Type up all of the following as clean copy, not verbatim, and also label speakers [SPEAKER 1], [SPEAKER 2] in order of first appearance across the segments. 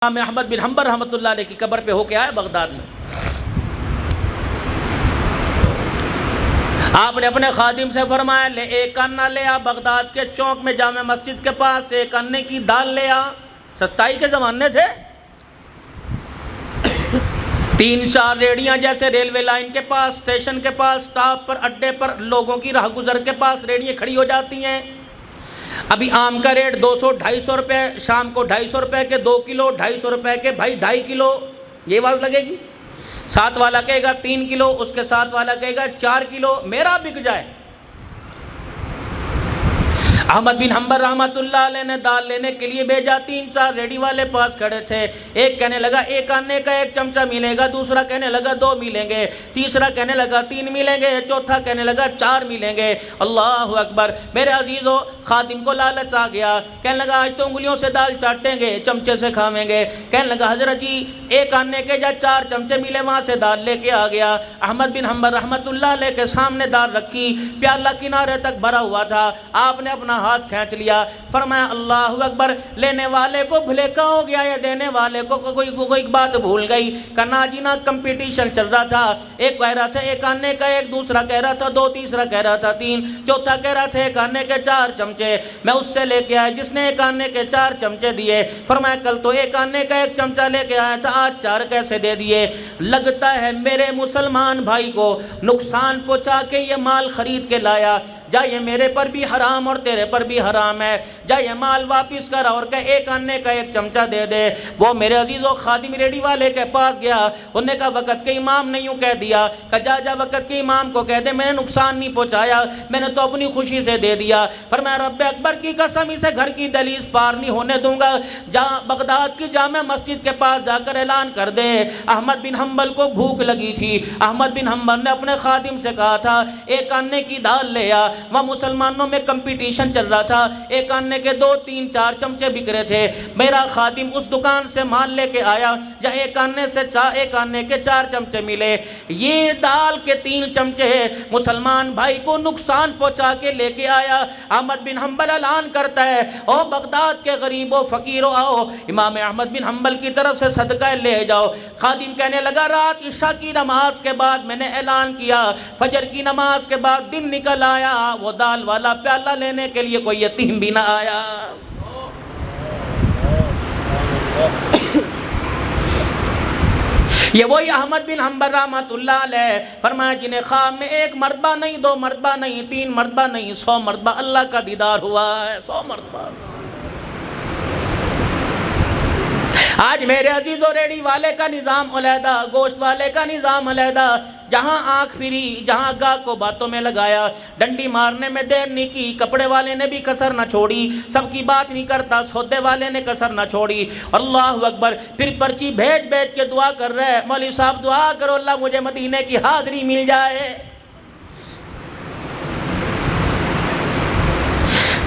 [SPEAKER 1] امام احمد بن حنبل رحمۃ اللہ علیہ کی قبر پہ ہو کے آیا بغداد میں. آپ نے اپنے خادم سے فرمایا لے ایک انہ لے آ، بغداد کے چوک میں جامع مسجد کے پاس ایک انے کی دال لے آ. سستائی کے زمانے تھے. 3-4 ریڑیاں جیسے ریلوے لائن کے پاس، اسٹیشن کے پاس، سٹاپ پر، اڈے پر لوگوں کی راہ گزر کے پاس ریڑیاں کھڑی ہو جاتی ہیں. ابھی آم کا ریٹ 200-250 روپے، شام کو 250 روپے کے 2 کلو، 250 روپے کے بھائی 2.5 کلو. یہ آواز لگے گی. ساتھ والا کہے گا 3 کلو، اس کے ساتھ والا کہے گا 4 کلو، میرا بک جائے. احمد بن حنبل رحمۃ اللہ علیہ نے دال لینے کے لیے بھیجا. 3-4 ریڈی والے پاس کھڑے تھے. ایک کہنے لگا ایک آنے کا 1 چمچہ ملے گا، دوسرا کہنے لگا 2 ملیں گے، تیسرا کہنے لگا 3 ملیں گے، چوتھا کہنے لگا 4 ملیں گے. اللہ اکبر. میرے عزیزو، خادم کو لالچ آ گیا. کہنے لگا آج تو انگلیوں سے دال چاٹیں گے، چمچے سے کھاویں گے. کہنے لگا حضرت جی ایک آنے کے جا 4 چمچے ملے، وہاں سے دال لے کے آ گیا. احمد بن حنبل رحمۃ اللہ علیہ کے سامنے دال رکھی، پیالہ کنارے تک بھرا ہوا تھا. آپ نے اپنا ہاتھ کھینچ لیا، فرمایا اللہ اکبر. لینے والے کو بھلیکا ہو گیا یا دینے والے کو کوئی بات بھول گئی. کنا جی نا کمپٹیشن چل رہا تھا. ایک کہہ رہا تھا ایک آنے کا 1، دوسرا کہہ رہا تھا 2، تیسرا کہہ رہا تھا 3، چوتھا کہہ رہا تھا ایک آنے کے 4 چمچے. میں اس سے لے کے آیا جس نے ایک آنے کے 4 چمچے دیے. فرمایا کل تو ایک آنے کا 1 چمچہ لے کے آیا تھا، آج 4 کیسے دے دیے؟ لگتا ہے میرے مسلمان بھائی کو نقصان پہنچا کے یہ مال خرید کے لایا. جا یہ میرے پر بھی حرام اور تیرے پر بھی حرام ہے. جا یہ مال واپس کر اور کہ ایک آنے کا 1 چمچہ دے دے. وہ میرے عزیزو خادم ریڈی والے کے پاس گیا. انہوں نے کہا وقت کے امام نے یوں کہہ دیا. کہا جا وقت کے امام کو کہہ دے میں نے نقصان نہیں پہنچایا، میں نے تو اپنی خوشی سے دے دیا. فرمایا رب اکبر کی قسم اسے گھر کی دہلیز پار نہیں ہونے دوں گا. جا بغداد کی جامع مسجد کے پاس جا کر اعلان کر دے. احمد بن حنبل کو بھوک لگی تھی. احمد بن حنبل نے اپنے خادم سے کہا تھا ایک آنے کی دال لے آ. وہ مسلمانوں میں کمپٹیشن چل رہا تھا. ایک آنے کے 2، 3، 4 چمچے بک رہے تھے. میرا خادم اس دکان سے مال لے کے آیا جہاں ایک آنے کے 4 چمچے ملے. یہ دال کے 3 چمچے مسلمان بھائی کو نقصان پہنچا کے لے کے آیا. احمد بن حنبل اعلان کرتا ہے او بغداد کے غریبوں فقیروں آؤ، امام احمد بن حنبل کی طرف سے صدقہ لے جاؤ. خادم کہنے لگا رات عشاء کی نماز کے بعد میں نے اعلان کیا، فجر کی نماز کے بعد دن نکل آیا، وہ دال والا پیالہ لینے کے لیے کوئی یتیم بھی نہ آیا. یہ وہی احمد بن حنبل رحمۃ اللہ علیہ فرمایا جنہیں خواب میں 1 مرتبہ نہیں، 2 مرتبہ نہیں، 3 مرتبہ نہیں، 100 مرتبہ اللہ کا دیدار ہوا ہے. 100 مرتبہ. آج میرے عزیزو ریڑی والے کا نظام علیحدہ، گوشت والے کا نظام علیحدہ. جہاں آنکھ پھری، جہاں گاہ کو باتوں میں لگایا، ڈنڈی مارنے میں دیر نہیں کی. کپڑے والے نے بھی کسر نہ چھوڑی، سب کی بات نہیں کرتا، سودے والے نے کسر نہ چھوڑی. اللہ اکبر. پھر پرچی بھیج کے دعا کر رہے مولوی صاحب دعا کرو اللہ مجھے مدینے کی حاضری مل جائے.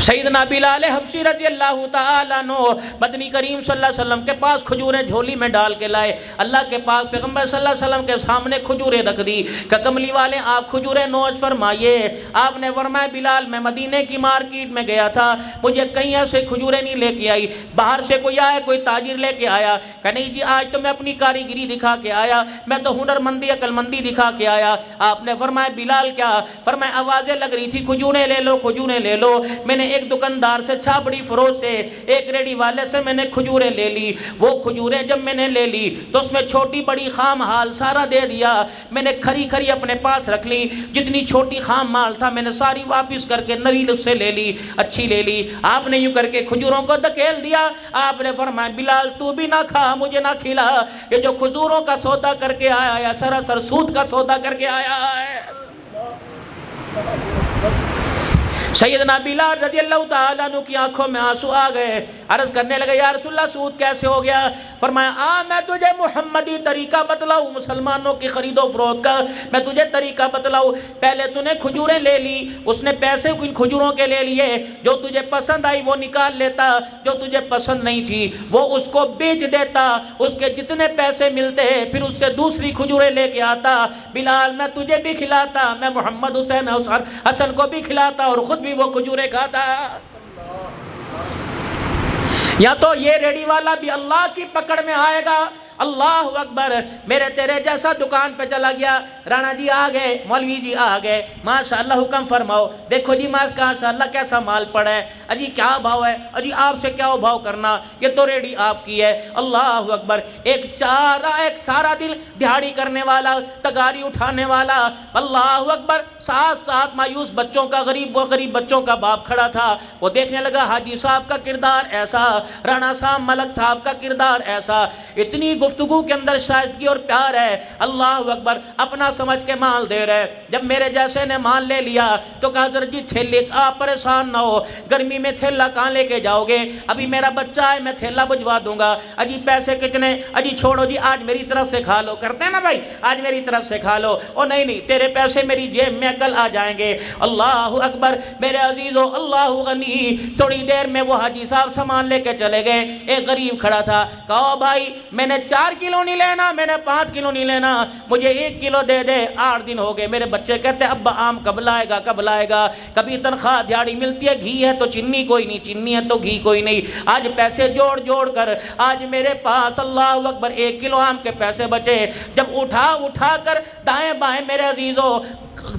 [SPEAKER 1] سیدنا بلال حبشی رضی اللہ تعالیٰ عنہ مدنی کریم صلی اللہ علیہ وسلم کے پاس کھجوریں جھولی میں ڈال کے لائے. اللہ کے پاک پیغمبر صلی اللہ علیہ وسلم کے سامنے کھجوریں رکھ دی کہ کملی والے آپ کھجوریں نوش فرمائیے. آپ نے فرمایا بلال میں مدینے کی مارکیٹ میں گیا تھا، مجھے کہیں ایسے کھجوریں نہیں لے کے آئی. باہر سے کوئی آیا، کوئی تاجر لے کے آیا کہ نہیں جی آج تو میں اپنی کاریگری دکھا کے آیا، میں تو ہنر مندی عقل مندی دکھا کے آیا. آپ نے فرمایا بلال کیا؟ فرمایا آوازیں لگ رہی تھی کھجوریں لے لو، کھجوریں لے لو. میں نے ایک دکاندار سے، چھاپڑی فروش سے، ایک ریڈی والے سے میں نے کھجوریں لے لی. وہ کھجوریں جب میں نے لے لی تو اس میں چھوٹی بڑی خام حال سارا دے دیا. میں نے کھری کھری اپنے پاس رکھ لی. جتنی چھوٹی خام مال تھا میں نے ساری واپس کر کے نویل اس سے لے لی، اچھی لے لی. آپ نے یوں کر کے کھجوروں کو دھکیل دیا. آپ نے فرمایا بلال تو بھی نہ کھا، مجھے نہ کھلا. یہ جو کھجوروں کا سودا کر کے آیا یا سراسر سود کا سودا کر کے آیا ہے. سیدنا بلال رضی اللہ تعالیٰ عنہ کی آنکھوں میں آنسو آ گئے. عرض کرنے لگے یا رسول اللہ سود کیسے ہو گیا؟ فرمایا میں تجھے محمدی طریقہ بتلاؤں مسلمانوں کی خرید و فروخت کا. میں تجھے طریقہ بتلاؤں. پہلے تو نے کھجوریں لے لی، اس نے پیسے ان کھجوروں کے لے لیے. جو تجھے پسند آئی وہ نکال لیتا، جو تجھے پسند نہیں تھی وہ اس کو بیچ دیتا. اس کے جتنے پیسے ملتے پھر اس سے دوسری کھجوریں لے کے آتا. بلال میں تجھے بھی کھلاتا، میں محمد حسن کو بھی کھلاتا اور خود بھی وہ کھجوریں کھاتا. یا تو یہ ریڈی والا بھی اللہ کی پکڑ میں آئے گا. اللہ اکبر. میرے تیرے جیسا دکان پہ چلا گیا, رانا جی آ گئے, مولوی جی آ گئے, ماشاءاللہ حکم فرماؤ, دیکھو جی ماشاءاللہ کیسا مال پڑا ہے, اجی کیا بھاؤ ہے, اجی آپ سے کیا بھاؤ کرنا, یہ تو ریڈی آپ کی ہے. اللہ اکبر. ایک سارا دل دہاڑی کرنے والا, تگاری اٹھانے والا, اللہ اکبر, ساتھ مایوس بچوں کا, غریب بچوں کا باپ کھڑا تھا. وہ دیکھنے لگا حاجی صاحب کا کردار ایسا, رانا صاحب ملک صاحب کا کردار ایسا, اتنی گفتگو کے اندر شائستگی اور پیار ہے. اللہ اکبر. اپنا سمجھ کے مال دے رہے. جب میرے جیسے نے مال لے لیا تو کہا حضرت جی تھیلے, آپ پریشان نہ ہو, گرمی میں تھیلا کہاں لے کے جاؤ گے, ابھی میرا بچہ ہے, میں تھیلا بھجوا دوں گا. اجی پیسے کتنے, اجی چھوڑو جی, آج میری طرف سے کھا لو, کرتے ہیں نا بھائی, آج میری طرف سے کھا لو. او نہیں, تیرے پیسے میری جیب میں کل آ جائیں گے. اللہ اکبر. میرے عزیزو, اللہ غنی. تھوڑی دیر میں وہ حاجی صاحب سامان لے کے چلے گئے. ایک غریب کھڑا تھا, کہو بھائی میں نے 4 کلو نہیں لینا, میں نے 5 کلو نہیں لینا, مجھے 1 کلو دے دے. 8 دن ہو گئے. میرے بچے کہتے ابا آم کب لائے گا. کبھی تنخواہ دیہڑی ملتی ہے, گھی ہے تو چینی کوئی نہیں, چینی ہے تو گھی کوئی نہیں. آج پیسے جوڑ کر آج میرے پاس اللہ اکبر 1 کلو آم کے پیسے بچے. جب اٹھا کر دائیں بائیں میرے عزیزو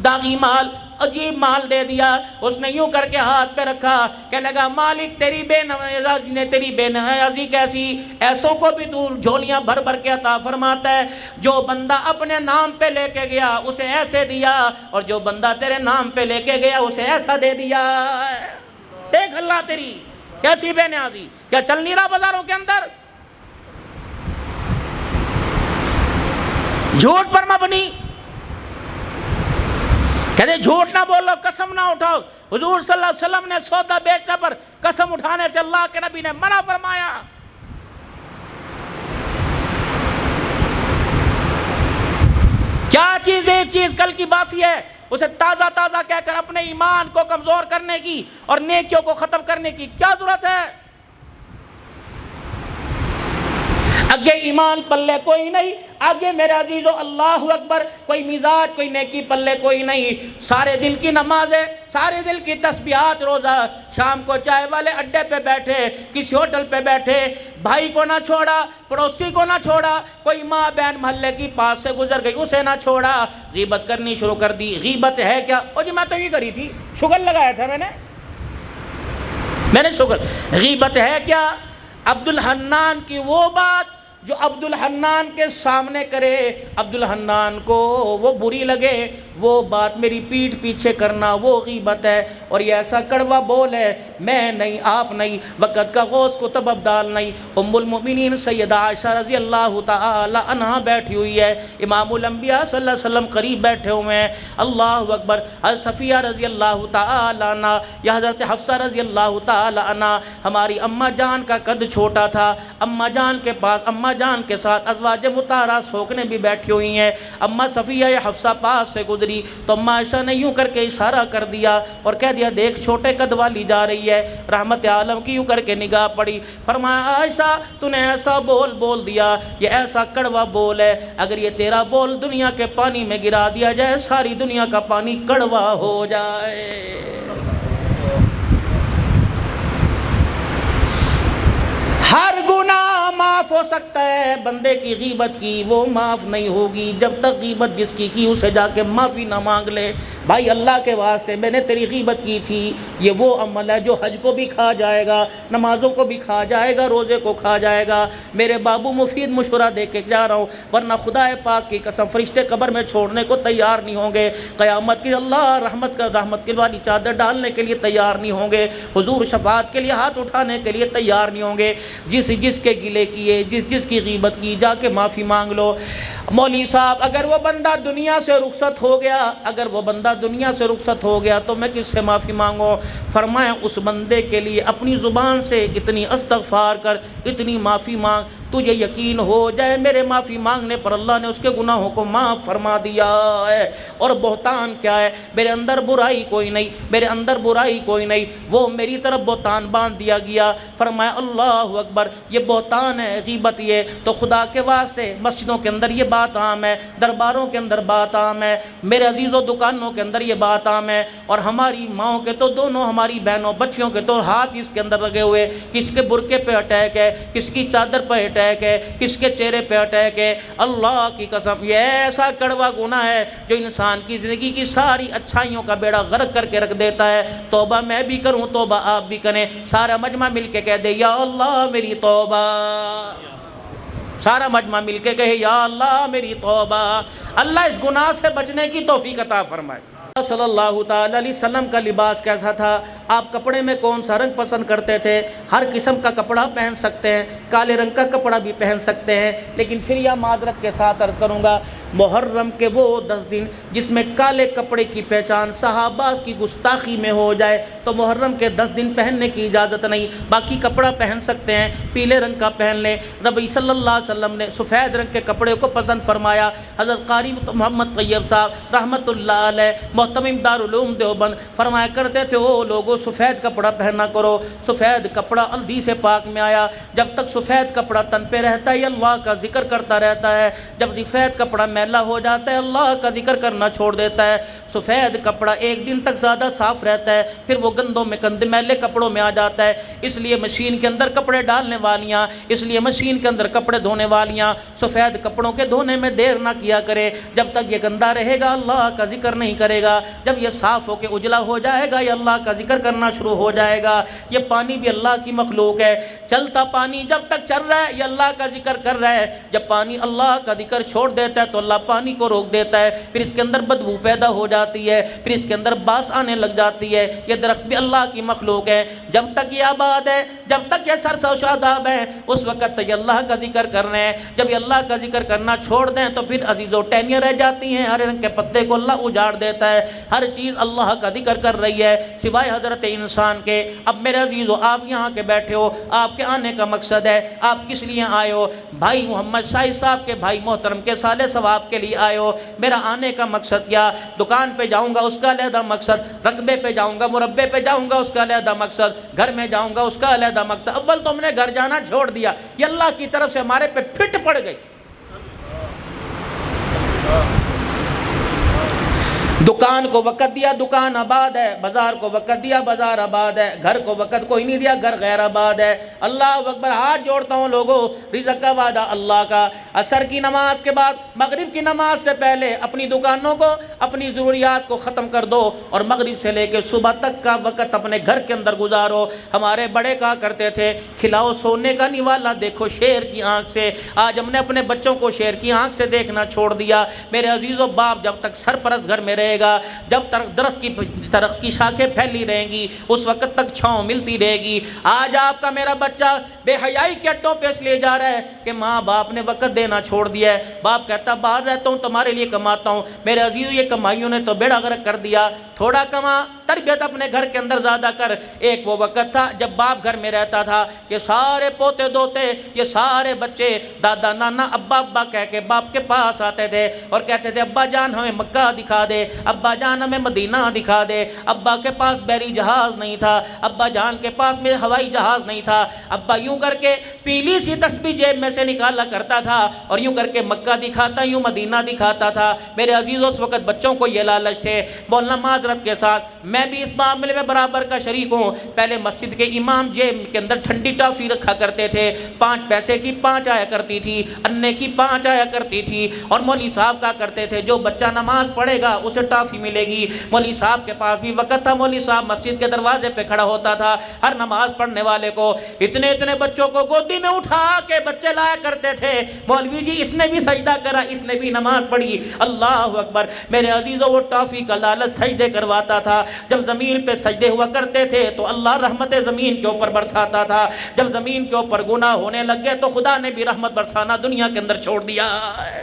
[SPEAKER 1] داغی مال, عجیب مال دے دیا. اس نے یوں کر کے ہاتھ پہ رکھا, کہنے لگا مالک تیری بے نیازی نے, تیری بے نیازی کیسی, ایسوں کو بھی تو جھولیاں بھر کے عطا فرماتا ہے. جو بندہ اپنے نام پہ لے کے گیا اسے ایسے دیا, اور جو بندہ تیرے نام پہ لے کے گیا اسے ایسا دے دیا. دیکھ اللہ تیری کیسی بے نیازی. کیا چل نہیں رہا بازاروں کے اندر؟ جھوٹ پر مبنی. کہتے جھوٹ نہ بولو, قسم نہ اٹھاؤ. حضور صلی اللہ علیہ وسلم نے سودا بیچنے پر قسم اٹھانے سے اللہ کے نبی نے منع فرمایا. کیا چیز, ایک چیز کل کی باسی ہے, اسے تازہ کہہ کر اپنے ایمان کو کمزور کرنے کی اور نیکیوں کو ختم کرنے کی کیا ضرورت ہے؟ آگے ایمان پلے کوئی نہیں, آگے میرے عزیزو اللہ اکبر کوئی مزاج, کوئی نیکی پلے کوئی نہیں. سارے دل کی نمازیں, سارے دل کی تسبیحات, روزہ, شام کو چائے والے اڈے پہ بیٹھے, کسی ہوٹل پہ بیٹھے, بھائی کو نہ چھوڑا, پڑوسی کو نہ چھوڑا, کوئی ماں بہن محلے کی پاس سے گزر گئی اسے نہ چھوڑا, غیبت کرنی شروع کر دی. غیبت ہے کیا؟ او جی میں تو یہ کری تھی, شگر لگایا تھا میں نے شگر. غیبت ہے کیا؟ عبدالحنان کی وہ بات جو عبدالحنان کے سامنے کرے, عبدالحنان کو وہ بری لگے, وہ بات میری پیٹھ پیچھے کرنا وہ غیبت ہے. اور یہ ایسا کڑوا بول ہے, میں نہیں, آپ نہیں, وقت کا غوث کو تب ابدال نہیں. ام المؤمنین سیدہ عائشہ رضی اللہ تعالی عنہا بیٹھی ہوئی ہے, امام الانبیاء صلی اللہ علیہ وسلم قریب بیٹھے ہوئے ہیں. اللہ اکبر. حضرت صفیہ رضی اللہ تعالی عنہ یا حضرت حفصہ رضی اللہ تعالی عنہ, ہماری اماں جان کا قد چھوٹا تھا, اماں جان کے پاس, اماں جان کے ساتھ ازواج مطہرہ سوکنے بھی بیٹھی ہوئی ہیں. اماں صفیہ یا حفصہ پاس سے گزری تو اماں عائشہ نے یوں کر کے اشارہ کر دیا اور کہہ دیا دیکھ چھوٹے قد والی جا رہی ہے. رحمت عالم کی یوں کر کے نگاہ پڑی, فرمایا عائشہ تو نے ایسا بول دیا, یہ ایسا کڑوا بول ہے, اگر یہ تیرا بول دنیا کے پانی میں گرا دیا جائے ساری دنیا کا پانی کڑوا ہو جائے. ہر گناہ معاف ہو سکتا ہے, بندے کی غیبت کی وہ معاف نہیں ہوگی جب تک غیبت جس کی اسے جا کے معافی نہ مانگ لے. بھائی اللہ کے واسطے میں نے تیری غیبت کی تھی, یہ وہ عمل ہے جو حج کو بھی کھا جائے گا, نمازوں کو بھی کھا جائے گا, روزے کو کھا جائے گا. میرے بابو مفید مشورہ دے کے جا رہا ہوں, ورنہ خدا پاک کی قسم فرشتے قبر میں چھوڑنے کو تیار نہیں ہوں گے, قیامت کی اللہ رحمت کی والی چادر ڈالنے کے لیے تیار نہیں ہوں گے, حضور شفاعت کے لیے ہاتھ اٹھانے کے لیے تیار نہیں ہوں گے. جس کے گلے کیے, جس کی غیبت کی, جا کے معافی مانگ لو. مولوی صاحب اگر وہ بندہ دنیا سے رخصت ہو گیا, تو میں کس سے معافی مانگوں؟ فرمایا اس بندے کے لیے اپنی زبان سے اتنی استغفار کر, اتنی معافی مانگ, تجھے یقین ہو جائے میرے معافی مانگنے پر اللہ نے اس کے گناہوں کو معاف فرما دیا ہے۔ اور بہتان کیا ہے؟ میرے اندر برائی کوئی نہیں، میرے اندر برائی کوئی نہیں، وہ میری طرف بہتان باندھ دیا گیا۔ فرمایا اللہ اکبر، یہ بہتان ہے، غیبت یہ تو خدا کے واسطے مسجدوں کے اندر یہ بات عام ہے، درباروں کے اندر بات عام ہے، میرے عزیزوں دکانوں کے اندر یہ بات عام ہے، اور ہماری ماؤں کے تو دونوں، ہماری بہنوں بچیوں کے تو ہاتھ اس کے اندر لگے ہوئے، کس کے برقعے پہ اٹیک ہے، کس کی چادر پہ اٹیک ہے، کس کے چہرے پہ اٹیک ہے۔ اللہ کی قسم یہ ایسا کڑوا گناہ ہے جو انسان کی زندگی کی ساری اچھائیوں کا بیڑا غرق کر کے رکھ دیتا ہے۔ توبہ میں بھی کروں، توبہ آپ بھی کریں، سارا مجمع مل کے کہہ دے یا اللہ میری توبہ، سارا مجمع مل کے کہے یا اللہ میری توبہ۔ اللہ اس گناہ سے بچنے کی توفیق عطا فرمائے۔ صلی اللہ تعالی علیہ وسلم کا لباس کیسا تھا؟ آپ کپڑے میں کون سا رنگ پسند کرتے تھے؟ ہر قسم کا کپڑا پہن سکتے ہیں، کالے رنگ کا کپڑا بھی پہن سکتے ہیں، لیکن پھر یہ معذرت کے ساتھ عرض کروں گا، محرم کے وہ 10 دن جس میں کالے کپڑے کی پہچان صحابہ کی گستاخی میں ہو جائے تو محرم کے 10 دن پہننے کی اجازت نہیں، باقی کپڑا پہن سکتے ہیں، پیلے رنگ کا پہن لیں۔ نبی صلی اللہ علیہ وسلم نے سفید رنگ کے کپڑے کو پسند فرمایا۔ حضرت قاری محمد طیب صاحب رحمۃ اللہ علیہ محتمم دارالعلوم دیوبند فرمایا کرتے تھے او لوگوں سفید کپڑا پہنا کرو۔ سفید کپڑا حدیث پاک میں آیا جب تک سفید کپڑا تن پہ رہتا ہے اللہ کا ذکر کرتا رہتا ہے، جب سفید کپڑا میلا ہو جاتا ہے اللہ کا ذکر کرنا چھوڑ دیتا ہے۔ سفید کپڑا ایک دن تک زیادہ صاف رہتا ہے، پھر وہ گندوں میں گندے میلے کپڑوں میں آ جاتا ہے۔ اس لیے مشین کے اندر کپڑے ڈالنے والیاں، اس لیے مشین کے اندر کپڑے دھونے والیاں سفید کپڑوں کے دھونے میں دیر نہ کیا کرے۔ جب تک یہ گندا رہے گا اللہ کا ذکر نہیں کرے گا، جب یہ صاف ہو کے اجلا ہو جائے گا یہ اللہ کا ذکر کرنا شروع ہو جائے گا۔ یہ پانی بھی اللہ کی مخلوق ہے، چلتا پانی جب تک چل رہا ہے یہ اللہ کا ذکر کر رہا ہے، جب پانی اللہ کا ذکر چھوڑ دیتا ہے تو اللہ پانی کو روک دیتا ہے، پھر اس کے اندر بدبو پیدا ہو جاتی ہے، پھر اس کے اندر باس آنے لگ جاتی ہے۔ یہ درخت بھی اللہ کی مخلوق ہے، جب تک یہ آباد ہے، جب تک یہ سرسبز و شاداب ہے اس وقت تک یہ اللہ کا ذکر کر رہے ہیں۔ جب یہ اللہ کا ذکر کرنا چھوڑ دیں تو پھر عزیزو ٹہنیاں رہ جاتی ہیں، ہرے رنگ کے پتے کو اللہ اجاڑ دیتا ہے، ہر چیز اللہ کا ذکر کر رہی ہے سوائے حضرت انسان کے۔ اب میرے عزیزو آپ یہاں کے بیٹھے ہو، آپ کے آنے کا مقصد ہے، آپ کس لیے آئے ہو؟ بھائی محمد شاہد صاحب کے بھائی محترم کے صالح ثواب کے لیے آئے ہو۔ میرا آنے کا مقصد کیا؟ دکان پہ جاؤں گا اس کا علیحدہ مقصد، رقبے پہ جاؤں گا مربے پہ جاؤں گا اس کا علیحدہ مقصد، گھر میں جاؤں گا اس کا علیحدہ مقصد۔ اول تو ہم نے گھر جانا چھوڑ دیا، یہ اللہ کی طرف سے ہمارے پہ پھٹ پڑ گئی۔ دکان کو وقت دیا دکان آباد ہے، بازار کو وقت دیا بازار آباد ہے، گھر کو وقت کوئی نہیں دیا گھر غیر آباد ہے۔ اللہ اکبر، ہاتھ جوڑتا ہوں لوگوں، رزق کا وعدہ اللہ کا۔ عصر کی نماز کے بعد مغرب کی نماز سے پہلے اپنی دکانوں کو، اپنی ضروریات کو ختم کر دو اور مغرب سے لے کے صبح تک کا وقت اپنے گھر کے اندر گزارو۔ ہمارے بڑے کہا کرتے تھے کھلاؤ سونے کا نوالا دیکھو شیر کی آنکھ سے۔ آج ہم نے اپنے بچوں کو شیر کی آنکھ سے دیکھنا چھوڑ دیا۔ میرے عزیزو باپ جب تک سرپرست گھر میں رہے گا، جب درخت کی شاخیں پھیلی رہیں گی اس وقت تک چھاؤں ملتی رہے گی۔ آج آپ کا میرا بچہ بے حیائی کے اڈوں پہ اس لیے جا رہا ہے کہ ماں باپ نے وقت دینا چھوڑ دیا ہے۔ باپ کہتا باہر رہتا ہوں تمہارے لیے کماتا ہوں، میرے عزیزو یہ کمائیوں نے تو بیڑا غرق کر دیا۔ تھوڑا کما، تربیت اپنے گھر کے اندر زیادہ کر۔ ایک وہ وقت تھا جب باپ گھر میں رہتا تھا، یہ سارے پوتے دوتے، یہ سارے بچے دادا نانا ابا ابا کہہ کے باپ کے پاس آتے تھے اور کہتے تھے ابا جان ہمیں مکہ دکھا دے، ابا جان ہمیں مدینہ دکھا دے۔ ابا کے پاس بحری جہاز نہیں تھا، ابا جان کے پاس میں ہوائی جہاز نہیں تھا۔ ابا یوں کر کے پیلی سی تسبیح جیب میں سے نکالا کرتا تھا اور یوں کر کے مکہ دکھاتا، یوں مدینہ دکھاتا تھا۔ میرے عزیزوں اس وقت بچوں کو یہ لالچ تھے۔ بولنا معذرت کے ساتھ میں بھی اس معاملے میں برابر کا شریک ہوں۔ پہلے مسجد کے امام جیب کے اندر ٹھنڈی ٹافی رکھا کرتے تھے، 5 پیسے کی 5 آیا کرتی تھی، انے کی 5 آیا کرتی تھی، اور مولوی صاحب کہا کرتے تھے جو بچہ نماز پڑھے گا اسے ٹافی ملے گی۔ مولوی صاحب کے پاس بھی وقت تھا، مولوی صاحب مسجد کے دروازے پہ کھڑا ہوتا تھا، ہر نماز پڑھنے والے کو اتنے بچوں کو گودی میں اٹھا کے بچے لایا کرتے تھے۔ مولوی جی اس نے بھی سجدہ کرا، اس نے بھی نماز پڑھی، اللہ اکبر۔ میرے عزیزوں وہ ٹافی کا لالچ سجدے کرواتا تھا۔ جب زمین پہ سجدے ہوا کرتے تھے تو اللہ رحمت زمین کے اوپر برساتا تھا، جب زمین کے اوپر گناہ ہونے لگ گئے تو خدا نے بھی رحمت برسانا دنیا کے اندر چھوڑ دیا ہے۔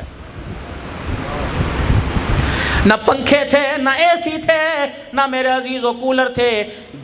[SPEAKER 1] نہ پنکھے تھے، نہ اے سی تھے، نہ میرے عزیزو کولر تھے،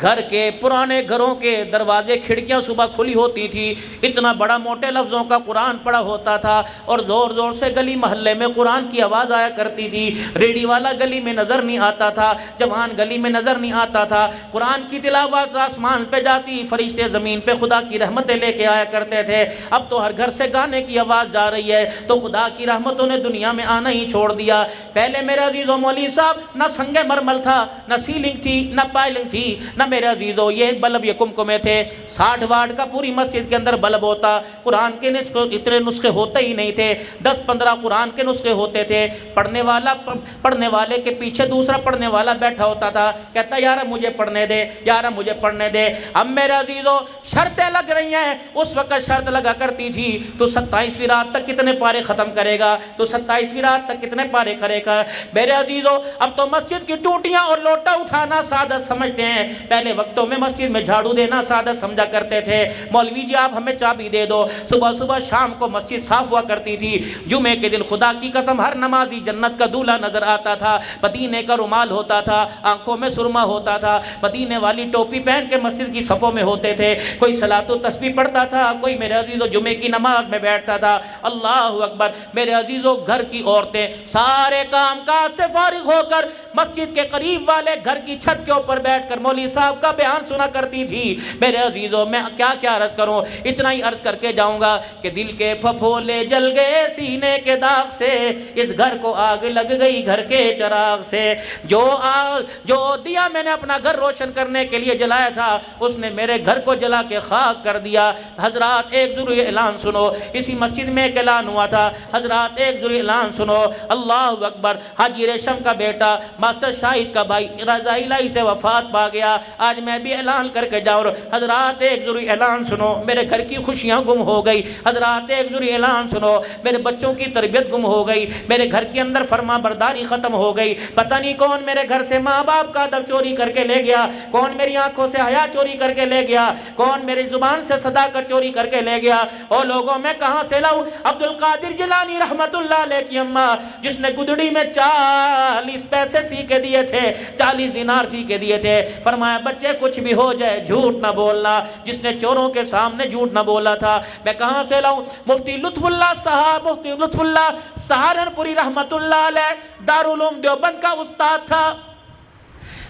[SPEAKER 1] گھر کے پرانے گھروں کے دروازے کھڑکیاں صبح کھلی ہوتی تھی، اتنا بڑا موٹے لفظوں کا قرآن پڑھا ہوتا تھا، اور زور زور سے گلی محلے میں قرآن کی آواز آیا کرتی تھی۔ ریڈی والا گلی میں نظر نہیں آتا تھا، جوان گلی میں نظر نہیں آتا تھا، قرآن کی تلاوت آسمان پہ جاتی، فرشتے زمین پہ خدا کی رحمتیں لے کے آیا کرتے تھے۔ اب تو ہر گھر سے گانے کی آواز جا رہی ہے، تو خدا کی رحمتوں نے دنیا میں آنا ہی چھوڑ دیا۔ پہلے میرے عزیزو مولوی صاحب نہ سنگ مرمل تھا، نہ سیلنگ تھی، نہ پائلنگ تھی، نہ میرے عزیزو یہ بلب یہ کمکمے تھے۔ 60 واٹ کا پوری مسجد کے اندر بلب ہوتا، قرآن کے اتنے نسخے ہوتے ہی نہیں تھے، 10-15 قرآن کے نسخے ہوتے تھے۔ پڑھنے والے کے پیچھے دوسرا پڑھنے والا بیٹھا ہوتا تھا، کہتا یارا مجھے پڑھنے دے، یارا مجھے پڑھنے دے۔ اب میرے عزیزو شرطیں لگ رہی ہیں، اس وقت شرط لگا کرتی تھی تو 27ویں رات تک کتنے پارے ختم کرے گا، تو 27ویں رات تک کتنے پارے کرے گا۔ میرے عزیزو اب تو مسجد کی ٹوٹیاں اور لوٹا اٹھانا سعادت سمجھتے ہیں، پہلے وقتوں میں مسجد میں جھاڑو دینا سعادت سمجھا کرتے تھے۔ مولوی جی آپ ہمیں چابی دے دو، صبح صبح شام کو مسجد صاف ہوا کرتی تھی۔ جمعے کے دن خدا کی قسم ہر نمازی جنت کا دولہا نظر آتا تھا، مدینے کا رومال ہوتا تھا، آنکھوں میں سرما ہوتا تھا، مدینے والی ٹوپی پہن کے مسجد کی صفوں میں ہوتے تھے، کوئی صلاۃ و تسبیح پڑھتا تھا، کوئی میرے عزیزو جمعے کی نماز میں بیٹھتا تھا۔ اللہ اکبر۔ میرے عزیزو گھر کی عورتیں سارے کام کاج سے فارغ ہو کر مسجد کے قریب والے گھر کی چھت کے اوپر بیٹھ کر مولوی صاحب کا بیان سنا کرتی تھی۔ میرے عزیزو میں کیا کیا عرض کروں، اتنا ہی عرض کر کے جاؤں گا کہ دل کے پھپھولے جل گئے سینے کے داغ سے، اس گھر کو آگ لگ گئی گھر کے چراغ سے۔ جو دیا میں نے اپنا گھر روشن کرنے کے لیے جلایا تھا، اس نے میرے گھر کو جلا کے خاک کر دیا۔ حضرات ایک ضروری اعلان سنو، اسی مسجد میں ایک اعلان ہوا تھا، حضرات ایک ضروری اعلان سنو۔ اللہ اکبر۔ حاجی ریشم کا بیٹا ماسٹر شاہد کا بھائی رضا الہی سے وفات پا گیا۔ آج میں بھی اعلان کر کے جاؤں، حضرات ایک ضروری اعلان سنو، میرے گھر کی خوشیاں گم ہو گئی۔ حضرات ایک ضروری اعلان سنو، میرے بچوں کی تربیت گم ہو گئی، میرے گھر کے اندر فرما برداری ختم ہو گئی۔ پتہ نہیں کون میرے گھر سے ماں باپ کا ادب چوری کر کے لے گیا، کون میری آنکھوں سے حیا چوری کر کے لے گیا، کون میری زبان سے صداقت چوری کر کے لے گیا۔ اور لوگوں میں کہاں سے لاؤں؟ عبد القادر جیلانی رحمت اللہ علیہ کی اماں، جس نے گدڑی میں 40 پیسے سی کے دیے تھے، 40 دینار سی کے دیے تھے، فرمایا بچے کچھ بھی ہو جائے جھوٹ نہ بولنا، جس نے چوروں کے سامنے جھوٹ نہ بولا تھا۔ میں کہاں سے لاؤں؟ مفتی لطف اللہ صاحب، مفتی لطف اللہ سہارنپوری رحمت اللہ علیہ دارالعلوم دیوبند کا استاد تھا۔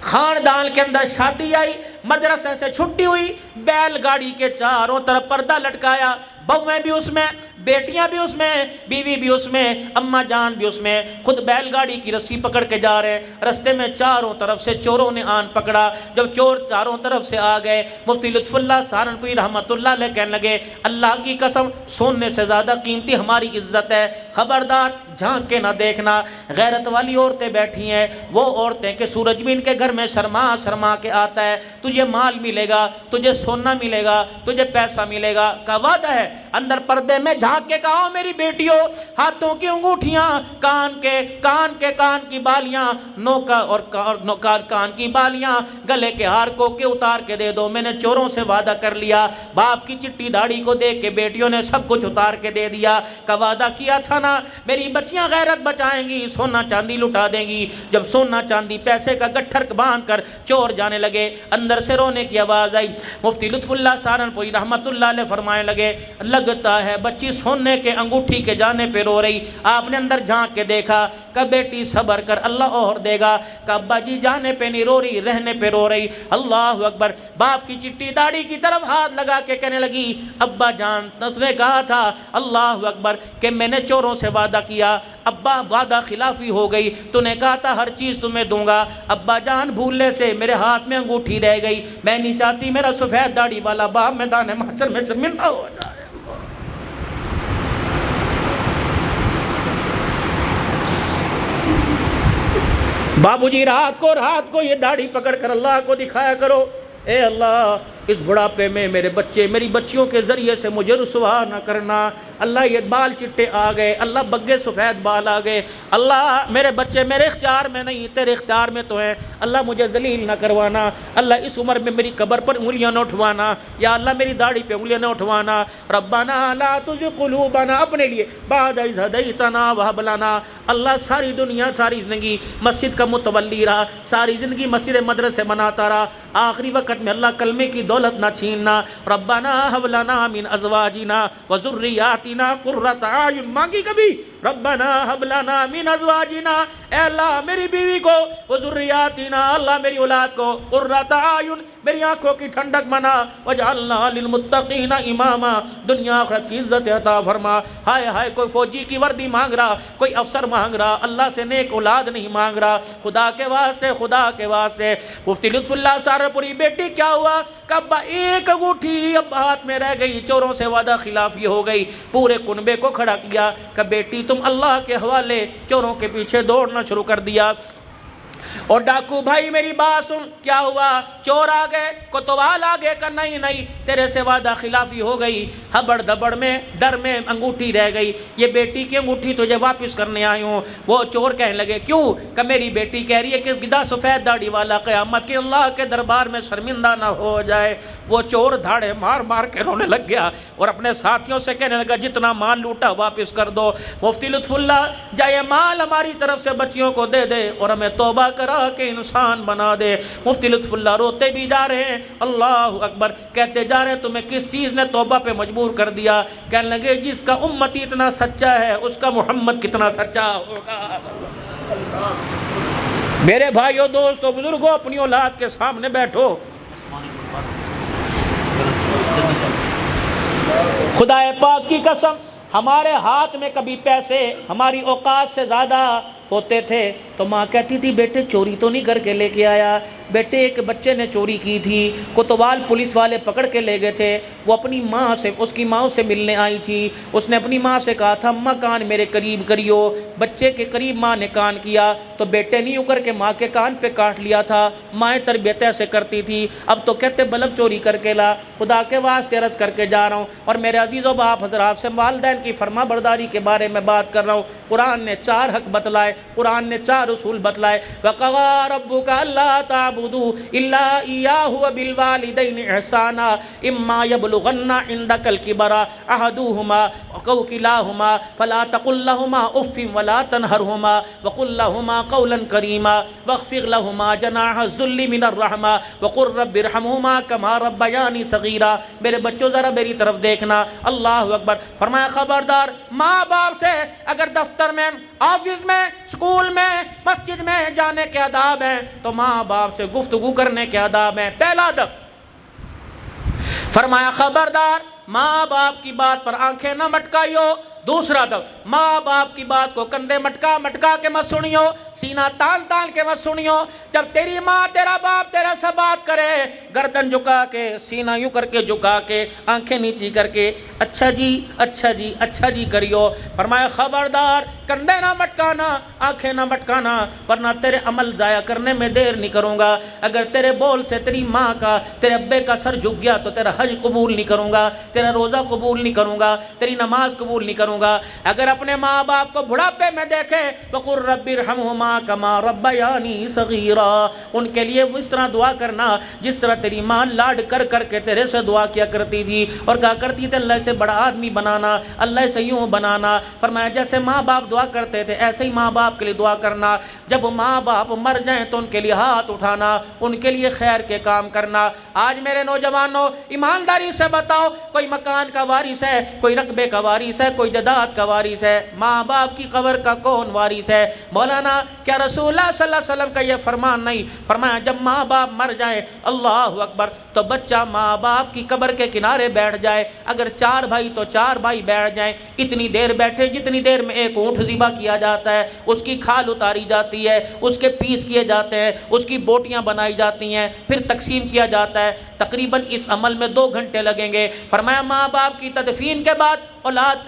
[SPEAKER 1] خاندان کے اندر شادی آئی، مدرسے سے چھٹی ہوئی، بیل گاڑی کے چاروں طرف پردہ لٹکایا، بہویں بھی اس میں، بیٹیاں بھی اس میں، بیوی بھی اس میں، اماں جان بھی اس میں، خود بیل گاڑی کی رسی پکڑ کے جا رہے ہیں۔ رستے میں چاروں طرف سے چوروں نے آن پکڑا، جب چور چاروں طرف سے آ گئے، مفتی لطف اللہ سہارنپوری رحمت اللہ علیہ کہنے لگے اللہ کی قسم سونے سے زیادہ قیمتی ہماری عزت ہے، خبردار جھانک کے نہ دیکھنا۔ غیرت والی عورتیں بیٹھی ہیں، وہ عورتیں کہ سورج بھی ان کے گھر میں شرما شرما کے آتا ہے، تجھے مال ملے گا، تجھے سونا ملے گا، تجھے پیسہ ملے گا کا وعدہ ہے۔ اندر پردے میں جھانک کے کہا میری بیٹیوں، ہاتھوں کی انگوٹھیاں، کان کی بالیاں، نوکا اور کان کی بالیاں، گلے کے ہار کو کے اتار کے دے دو، میں نے چوروں سے وعدہ کر لیا۔ باپ کی چٹی داڑھی کو دیکھ کے بیٹیوں نے سب کچھ اتار کے دے دیا، کا وعدہ کیا تھا نا، میری بچیاں غیرت بچائیں گی، سونا چاندی لٹا دیں گی۔ جب سونا چاندی پیسے کا گٹھر باندھ کر چور جانے لگے، اندر سے رونے کی آواز آئی۔ مفتی لطف اللہ سہارنپوری رحمت اللہ علیہ فرمانے لگے لگتا ہے بچی سونے کے انگوٹھی کے جانے پہ رو رہی۔ آپ نے اندر جھانک کے دیکھا کہ بیٹی صبر کر اللہ اور دے گا، کہ ابا جی جانے پہ نہیں رو رہی، رہنے پہ رو رہی۔ اللہ اکبر۔ باپ کی چٹی داڑھی کی طرف ہاتھ لگا کے کہنے لگی ابا جان تم نے کہا تھا اللہ اکبر کہ میں نے چوروں سے وعدہ کیا، ابا وعدہ خلافی ہو گئی، تو نے کہا تھا ہر چیز تمہیں دوں گا، ابا جان بھولنے سے میرے ہاتھ میں انگوٹھی رہ گئی، میں نہیں چاہتی میرا سفید داڑھی والا باپ میدان محشر میں شرمندہ ہو جائے۔ بابو جی رات کو یہ داڑھی پکڑ کر اللہ کو دکھایا کرو، اے اللہ اس بڑھاپے میں میرے بچے میری بچیوں کے ذریعے سے مجھے رسوا نہ کرنا، اللہ یہ بال چٹے آ گئے، اللہ بگے سفید بال آ گئے، اللہ میرے بچے میرے اختیار میں نہیں تیرے اختیار میں تو ہیں، اللہ مجھے ذلیل نہ کروانا، اللہ اس عمر میں میری قبر پر انگلیاں نہ اٹھوانا، یا اللہ میری داڑھی پہ انگلیاں نہ اٹھوانا، ربنا لا تزغ قلوبنا، اپنے لیے بعد اذ ہدیتنا وہب لنا، اللہ ساری دنیا ساری زندگی مسجد کا متولی رہا، ساری زندگی مسجد مدرسے بناتا رہا، آخری وقت میں اللہ کلمے کی دولت نہ چھیننا، ربنا ہب لنا من ازواجنا وذریاتنا قرۃ اعین، مانگی کبھی ربنا ہب لنا من ازواجنا، اے اللہ میری بیوی کو، وذریاتنا اللہ میری اولاد کو، قرۃ اعین میری آنکھوں کی ٹھنڈک بنا، وجعلنا للمتقین اماما، دنیا آخرت کی عزت عطا فرما۔ ہائے ہائے کوئی فوجی کی وردی مانگ رہا، کوئی افسر مانگ رہا، اللہ سے نیک اولاد نہیں مانگ رہا، خدا کے واسطے خدا کے واسطے۔ مفتی لطف اللہ سہارنپوری بیٹی کیا ہوا کہ ابا ایک انگوٹھی اب ہاتھ میں رہ گئی، چوروں سے وعدہ خلافی ہو گئی، پورے کنبے کو کھڑا کیا کہ بیٹی تم اللہ کے حوالے، چوروں کے پیچھے دوڑنا شروع کر دیا۔ اور ڈاکو بھائی میری بات سن، کیا ہوا؟ چور آ گئے، کوتوال آ گئے کہ نہیں نہیں تیرے سے وعدہ خلافی ہو گئی، ہبڑ دبڑ میں ڈر میں انگوٹھی رہ گئی، یہ بیٹی کی انگوٹھی تجھے واپس کرنے آئی ہوں۔ وہ چور کہنے لگے کیوں؟ کہ میری بیٹی کہہ رہی ہے کہ گدھا سفید داڑھی والا قیامت کے اللہ کے دربار میں شرمندہ نہ ہو جائے۔ وہ چور دھاڑے مار مار کے رونے لگ گیا اور اپنے ساتھیوں سے کہنے لگا جتنا مال لوٹا واپس کر دو۔ مفتی لطف اللہ جا یہ مال ہماری طرف سے بچیوں کو دے دے اور ہمیں توبہ کرا کہ انسان بنا دے۔ مفتی لطف اللہ روتے بھی جا رہے ہیں، اللہ اکبر کہتے جا رہے ہیں تمہیں کس چیز نے توبہ پہ مجبور کر دیا؟ کہنے لگے جس کا امتی اتنا سچا ہے اس کا محمد کتنا سچا ہوگا۔ میرے بھائیوں دوستوں بزرگوں اپنی اولاد کے سامنے بیٹھو، خدا پاک کی قسم ہمارے ہاتھ میں کبھی پیسے ہماری اوقات سے زیادہ ہوتے تھے تو ماں کہتی تھی بیٹے چوری تو نہیں کر کے لے کے آیا؟ بیٹے ایک بچے نے چوری کی تھی، کوتوال پولیس والے پکڑ کے لے گئے تھے، وہ اپنی ماں سے اس کی ماں سے ملنے آئی تھی، اس نے اپنی ماں سے کہا تھا اماں کان میرے قریب کریو، بچے کے قریب ماں نے کان کیا تو بیٹے نہیں اکر کے ماں کے کان پہ کاٹ لیا تھا۔ مائیں تربیت ایسے کرتی تھی، اب تو کہتے بلب چوری کر کے لا۔ خدا کے واسطے عرض کر کے جا رہا ہوں اور میرے عزیزوں باپ حضرات سے والدین کی فرما برداری کے بارے میں بات کر رہا ہوں۔ قرآن نے 4 حق بتلائے، قرآن نے 4 اصول بتلائے۔ وَقَضَىٰ رَبُّكَ أَلَّا تَعْبُدُوا إِلَّا إِيَّاهُ وَبِالْوَالِدَيْنِ إِحْسَانًا إِمَّا يَبْلُغَنَّ عِندَكَ الْكِبَرَ أَحَدُهُمَا أَوْ كِلَاهُمَا فَلَا تَقُل لَّهُمَا أُفٍّ وَلَا تَنْهَرْهُمَا وَقُل لَّهُمَا قَوْلًا كَرِيمًا وَاخْفِضْ لَهُمَا جَنَاحَ الذُّلِّ مِنَ الرَّحْمَةِ وَقُل رَّبِّ ارْحَمْهُمَا كَمَا رَبَّيَانِي صَغِيرًا۔ میرے بچوں ذرا میری طرف دیکھنا، اللہ اکبر، فرمایا خبردار ماں باپ سے اگر دفتر میں، آفس میں، اسکول میں، مسجد میں جانے کے آداب ہیں تو ماں باپ سے گفتگو کرنے کے آداب ہیں۔ پہلا ادب فرمایا خبردار ماں باپ کی بات پر آنکھیں نہ مٹکائیو۔ دوسرا ادب ماں باپ کی بات کو کندھے مٹکا مٹکا کے مت سنیو، سینہ تان تان کے مت سنیو۔ جب تیری ماں تیرا باپ تیرا سے بات کرے گردن جھکا کے، سینہ یوں کر کے جھکا کے، آنکھیں نیچی کر کے اچھا جی اچھا جی اچھا جی کریو۔ فرمایا خبردار کندھے نہ مٹکانا، آنکھیں نہ مٹکانا، ورنہ تیرے عمل ضائع کرنے میں دیر نہیں کروں گا۔ اگر تیرے بول سے تیری ماں کا تیرے ابے کا سر جھک گیا تو تیرا حج قبول نہیں کروں گا، تیرا روزہ قبول نہیں کروں گا، تیری نماز قبول نہیں کروں گا۔ اگر اپنے ماں باپ کو بڑھاپے میں دیکھے وَقُلْ رَبِّ ارْحَمْهُمَا كَمَا رَبَّيَانِي صَغِيرًا، ان کے لیے وہ اس طرح دعا کرنا جس طرح تیری ماں لاڈ کر کر کے تیرے سے دعا کیا کرتی تھی اور کہا کرتی تھی اللہ سے بڑا آدمی بنانا، اللہ سے یوں بنانا۔ فرمایا جیسے ماں باپ دعا کرتے تھے ایسے ہی ماں باپ کے لیے دعا کرنا۔ جب ماں باپ مر جائیں تو ان کے لیے ہاتھ اٹھانا، ان کے لیے خیر کے کام کرنا۔ آج میرے نوجوانوں ایمانداری سے بتاؤ، کوئی مکان کا وارث ہے، کوئی رقبے کا وارث ہے، کوئی جائیداد کا وارث ہے، ماں باپ کی قبر کا کون وارث ہے؟ مولانا کیا رسول اللہ صلی اللہ علیہ وسلم کا یہ فرمان نہیں؟ فرمایا جب ماں باپ مر جائیں اللہ اکبر تو بچہ ماں باپ کی قبر کے کنارے بیٹھ جائے، اگر 4 بھائی تو 4 بھائی بیٹھ جائیں، اتنی دیر بیٹھے جتنی دیر میں ایک اونٹ ذبح کیا جاتا ہے، اس کی کھال اتاری جاتی ہے، اس کے پیس کیے جاتے ہیں، اس کی بوٹیاں بنائی جاتی ہیں، پھر تقسیم کیا جاتا ہے، تقریباً اس عمل میں 2 گھنٹے لگیں گے۔ فرمایا ماں باپ کی تدفین کے بعد اولاد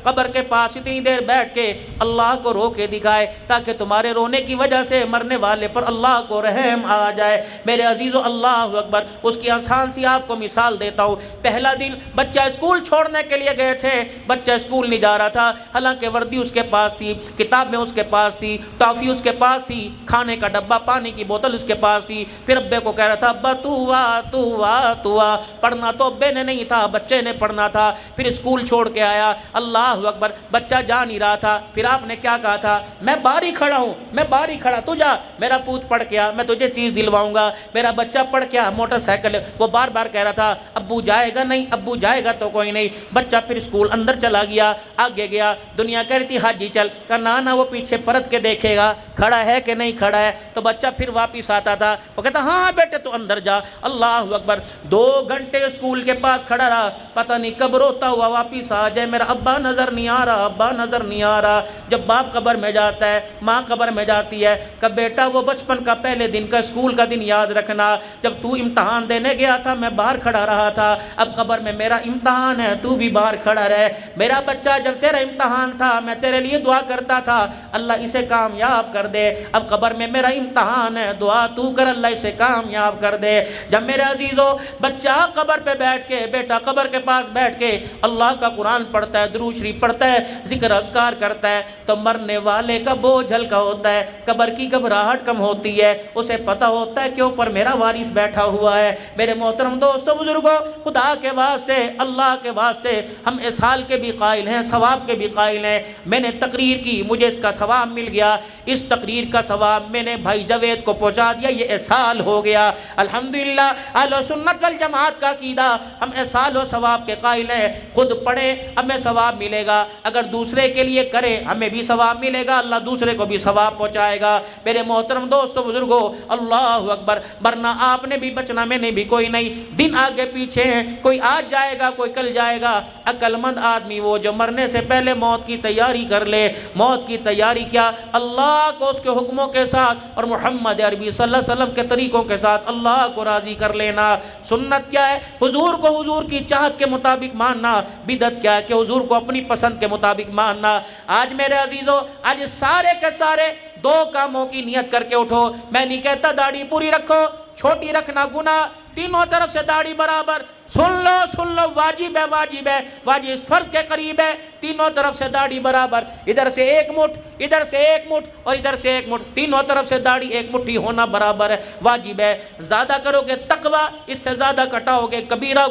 [SPEAKER 1] قبر کے پاس اتنی دیر بیٹھ کے اللہ کو رو کے دکھائے تاکہ تمہارے رونے کی وجہ سے مرنے والے پر اللہ کو رحم آ جائے۔ میرے عزیزو اللہ اکبر، اس کی آسان سی آپ کو مثال دیتا ہوں۔ پہلا دن بچہ اسکول چھوڑنے کے لیے گئے تھے، بچہ اسکول نہیں جا رہا تھا، حالانکہ وردی اس کے پاس تھی، کتابیں اس کے پاس تھی، ٹافی اس کے پاس تھی، کھانے کا ڈبہ، پانی کی بوتل اس کے پاس تھی۔ پھر ابے کو کہہ رہا تھا ابا تو آ، پڑھنا تو ابے نے نہیں تھا، بچے نے پڑھنا تھا۔ پھر اسکول چھوڑ کے آیا، اللہ اکبر، بچہ جا نہیں رہا تھا۔ پھر آپ نے کیا کہا تھا؟ میں باہر ہی کھڑا ہوں، میں باہر ہی کھڑا، تو جا، میرا پوت پڑھ کے آ، میں تجھے چیز دلواؤں گا۔ میرا بچہ پڑھ کے آ، موٹر سائیکل۔ وہ بار بار کہہ رہا تھا ابو جائے گا نہیں، ابو جائے گا تو کوئی نہیں۔ بچہ پھر اسکول اندر چلا گیا، آگے گیا، دنیا کہہ رہی تھی حاجی چل، کہا نا وہ پیچھے پرت کے دیکھے گا کھڑا ہے کہ نہیں کھڑا ہے۔ تو بچہ پھر واپس آتا تھا، وہ کہتا ہاں بیٹے تو اندر جا۔ اللہ اکبر، 2 گھنٹے اسکول کے پاس کھڑا رہا، پتہ نہیں کب روتا ہوا واپس آ جائے، میرا ابا نظر نہیں آ رہا، ابا نظر نہیں آ رہا۔ جب باپ قبر میں جاتا ہے، ماں قبر میں جاتی ہے، کہ بیٹا وہ بچپن کا پہلے دن کا اسکول کا دن یاد رکھنا، جب تو امتحان دینے گیا تھا میں باہر کھڑا رہا تھا، اب قبر میں میرا امتحان ہے، تو بھی باہر کھڑا رہے۔ میرا بچہ جب تیرا امتحان تھا میں تیرے لیے دعا کرتا تھا اللہ اسے کامیاب کر دے، اب قبر میں میرا امتحان ہے، دعا تو کر اللہ اسے کامیاب کر دے۔ جب میرے عزیزو بچہ قبر پہ بیٹھ کے، بیٹا قبر کے پاس بیٹھ کے اللہ کا قرآن پڑھتا ہے، درود شریف پڑھتا ہے، ذکر اذکار کرتا ہے، تو مرنے والے کا بوجھ ہلکا ہوتا ہے، قبر کی گھبراہٹ کم ہوتی ہے، اسے پتہ ہوتا ہے کہ اوپر میرا وارث بیٹھا ہوا ہے۔ میرے محترم دوستو بزرگوں، خدا کے واسطے، اللہ کے واسطے، ہم اسحال کے بھی قائل ہیں، ثواب کے بھی قائل ہیں۔ میں نے تقریر کی، مجھے اس کا ثواب مل گیا، اس تقریر کا ثواب میں نے بھائی جوید کو پہنچا دیا، یہ اسحال ہو گیا۔ الحمدللہ اہل سنت والجماعت کا عقیدہ، ہم اسحال و ثواب کے قائل ہیں۔ خود پڑھے ہمیں ثواب ملے گا، اگر دوسرے کے لیے کرے ہمیں بھی ثواب ملے گا، اللہ دوسرے کو بھی ثواب پہنچائے گا۔ میرے محترم دوستو بزرگو، اللہ اکبر، ورنہ آپ نے بھی بچنا، میں نے بھی، کوئی نہیں، دن آگے پیچھے ہیں، کوئی آج جائے گا کوئی کل جائے گا۔ عقل مند آدمی وہ جو مرنے سے پہلے موت کی تیاری کر لے۔ موت کی تیاری کیا؟ اللہ کو اس کے حکموں کے ساتھ اور محمد عربی صلی اللہ علیہ وسلم کے طریقوں کے ساتھ اللہ کو راضی کر لینا۔ سنت کیا ہے؟ حضور کو حضور کی چاہت کے مطابق ماننا۔ بدعت کیا ہے؟ کہ حضور کو اپنی پسند کے مطابق ماننا۔ آج میرے عزیزو، آج سارے کے سارے 2 کاموں کی نیت کر کے اٹھو۔ میں نہیں کہتا داڑھی پوری رکھو، چھوٹی رکھنا گناہ، تینوں طرف سے داڑھی برابر، سن لو، واجب ہے، واجب ہے، واجب فرض کے قریب ہے، تینوں طرف سے داڑھی برابر، ادھر سے 1 مٹھ، ادھر سے 1 مٹھ اور ادھر سے 1 مٹھ، تینوں طرف سے داڑھی 1 مٹھی ہونا برابر ہے، واجب ہے۔ زیادہ کرو گے تقوی، اس سے زیادہ کٹاؤ گے کبیرہ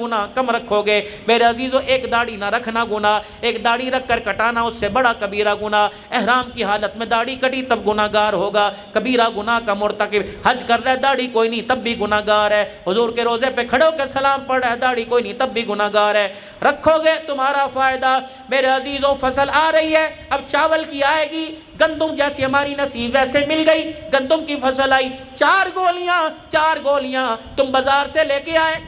[SPEAKER 1] گناہ کم رکھو گے۔ میرے عزیزو، ایک داڑھی نہ رکھنا گناہ، ایک داڑھی رکھ کر کٹانا اس سے بڑا کبیرہ گناہ۔ احرام کی حالت میں داڑھی کٹی تب گناہ گار ہوگا، کبیرہ گناہ کا مرتکب۔ حج کر رہا ہے داڑھی کوئی نہیں تب بھی گناہ گار ہے، حضور کے روزے پہ کھڑے ہو کے سلام پڑھ رہا ہے داڑھی کوئی نہیں تب بھی گناہ گار ہے۔ رکھو گے تمہارا فائدہ۔ میرے عزیزو، فصل آ رہی ہے، اب چاول کی آئے گی، گندم جیسی ہماری نصیب ویسے مل گئی، گندم کی فصل آئی، 4 گولیاں تم بازار سے لے کے آئے،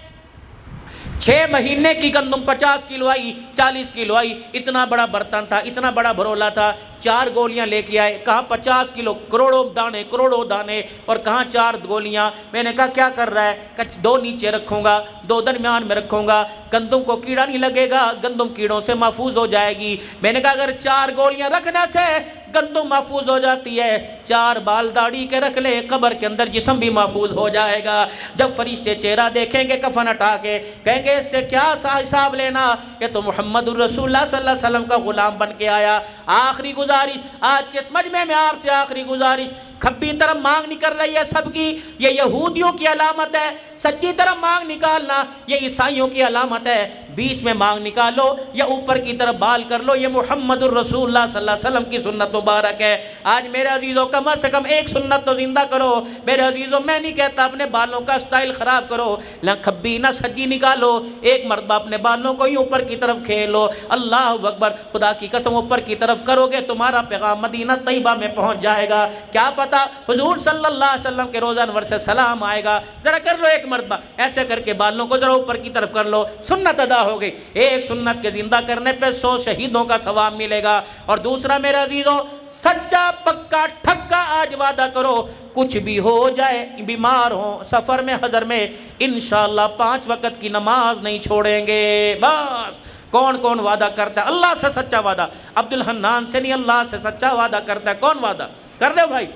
[SPEAKER 1] 6 مہینے کی گندم 50 کلو آئی، 40 کلو آئی، اتنا بڑا برتن تھا، اتنا بڑا بھرولا تھا، 4 گولیاں لے کے آئے، کہاں 50 کلو، کروڑوں دانے، اور کہاں 4 گولیاں۔ میں نے کہا کیا کر رہا ہے؟ کہ 2 نیچے رکھوں گا، 2 درمیان میں رکھوں گا، گندم کو کیڑا نہیں لگے گا، گندم کیڑوں سے محفوظ ہو جائے گی۔ میں نے کہا اگر 4 گولیاں رکھنے سے گندم محفوظ ہو جاتی ہے، 4 بال داڑھی کے رکھ لے، قبر کے اندر جسم بھی محفوظ ہو جائے گا۔ جب فرشتے چہرہ دیکھیں گے کفن ہٹا کے، کہیں گے اس سے کیا حساب لینا، یہ تو محمد الرسول اللہ صلی اللہ علیہ وسلم کا غلام بن کے آیا۔ آخری گزارش آج کے اس مجمع میں آپ سے، آخری گزارش، کھبی طرف مانگ نکل رہی ہے سب کی، یہ یہودیوں کی علامت ہے، سچی طرف مانگ نکالنا یہ عیسائیوں کی علامت ہے، بیچ میں مانگ نکالو یا اوپر کی طرف بال کر لو، یہ محمد الرسول اللہ صلی اللہ علیہ وسلم کی سنت مبارک ہے۔ آج میرے عزیزوں کم سے کم ایک سنت تو زندہ کرو۔ میرے عزیزوں، میں نہیں کہتا اپنے بالوں کا سٹائل خراب کرو، نہ کھبی نہ سجی نکالو، ایک مرتبہ اپنے بالوں کو ہی اوپر کی طرف کھیلو۔ اللہ اکبر، خدا کی قسم اوپر کی طرف کرو گے تمہارا پیغام مدینہ طیبہ میں پہنچ جائے گا۔ کیا پتہ حضور صلی اللہ علیہ وسلم کے روزہ انور سے سلام آئے گا۔ ذرا کر لو ایک مرتبہ، ایسے کر کے بالوں کو ذرا اوپر کی طرف کر لو، سنت ادا ہو گئی۔ ایک سنت کے زندہ کرنے پہ 100 شہیدوں کا ثواب ملے گا۔ اور دوسرا میرے عزیزوں، سچا پکا ٹھکا آج وعدہ کرو، کچھ بھی ہو جائے، بیمار ہو، سفر میں، حضر میں، انشاءاللہ 5 وقت کی نماز نہیں چھوڑیں گے۔ بس کون کون وعدہ کرتا ہے اللہ سے سچا وعدہ؟ عبد الحنان سے نہیں، اللہ سے سچا وعدہ کرتا ہے۔ کون وعدہ کر رہے ہو بھائی؟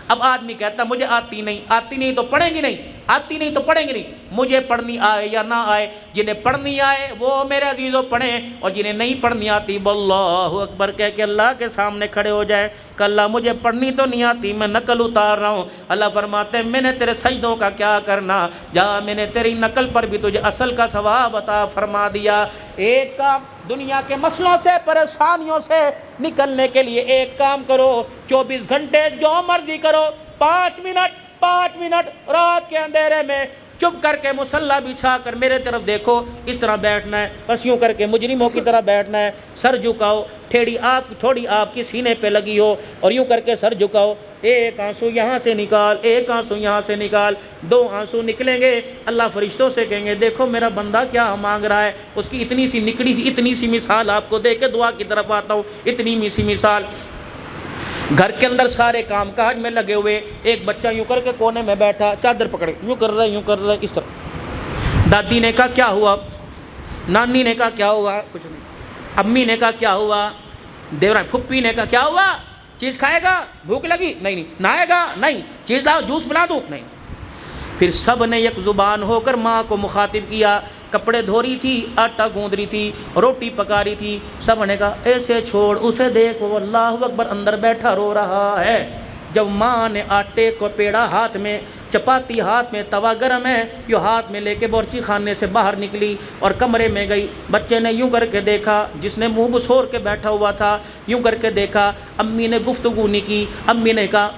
[SPEAKER 1] اب آدمی کہتا ہے مجھے آتی نہیں تو پڑھیں گی نہیں، آتی نہیں تو پڑھیں گی نہیں۔ مجھے پڑھنی آئے یا نہ آئے، جنہیں پڑھنی آئے وہ میرے عزیزوں پڑھیں، اور جنہیں نہیں پڑھنی آتی وہ اللہ اکبر کہہ کے اللہ کے سامنے کھڑے ہو جائے کہ اللہ مجھے پڑھنی تو نہیں آتی، میں نقل اتار رہا ہوں۔ اللہ فرماتے ہیں میں نے تیرے سجدوں کا کیا کرنا، جا میں نے تیری نقل پر بھی تجھے اصل کا ثواب عطا فرما دیا۔ ایک کام دنیا کے مسئلوں سے پریشانیوں سے نکلنے کے لیے ایک کام کرو، 24 گھنٹے جو مرضی کرو، 5 منٹ رات کے اندھیرے میں چپ کر کے مصلی بچھا کر میرے طرف دیکھو، اس طرح بیٹھنا ہے، بس یوں کر کے مجرموں کی طرح بیٹھنا ہے، سر جھکاؤ، تھوڑی آپ کی سینے پہ لگی ہو اور یوں کر کے سر جھکاؤ، ایک آنسو یہاں سے نکال، ایک آنسو یہاں سے نکال، 2 آنسو نکلیں گے، اللہ فرشتوں سے کہیں گے دیکھو میرا بندہ کیا مانگ رہا ہے، اس کی اتنی سی مثال آپ کو دے کے دعا کی طرف آتا ہوں، اتنی سی مثال۔ گھر کے اندر سارے کام کاج میں لگے ہوئے، ایک بچہ یوں کر کے کونے میں بیٹھا، چادر پکڑ یوں کر رہا ہے اس طرح۔ دادی نے کہا کیا ہوا؟ نانی نے کہا کیا ہوا؟ کچھ نہیں۔ امی نے کہا کیا ہوا؟ دیوران پھپھی نے کہا کیا ہوا؟ چیز کھائے گا؟ بھوک لگی؟ نہیں۔ نہائے گا؟ نہیں۔ چیز لاؤ، جوس پلا دوں؟ نہیں۔ پھر سب نے یک زبان ہو کر ماں کو مخاطب کیا، کپڑے دھو رہی تھی، آٹا گوندھ رہی تھی، روٹی پکا رہی تھی، سب نے کہا ایسے چھوڑ اسے دیکھ وہ اللہ اکبر اندر بیٹھا رو رہا ہے۔ جب ماں نے آٹے کو پیڑا ہاتھ میں، چپاتی ہاتھ میں، توا گرم ہے، یوں ہاتھ میں لے کے بورچی خانے سے باہر نکلی اور کمرے میں گئی۔ بچے نے یوں کر کے دیکھا، جس نے منہ بسور کے بیٹھا ہوا تھا یوں کر کے دیکھا، امی نے گفتگو نہیں کی، امی نے کہا،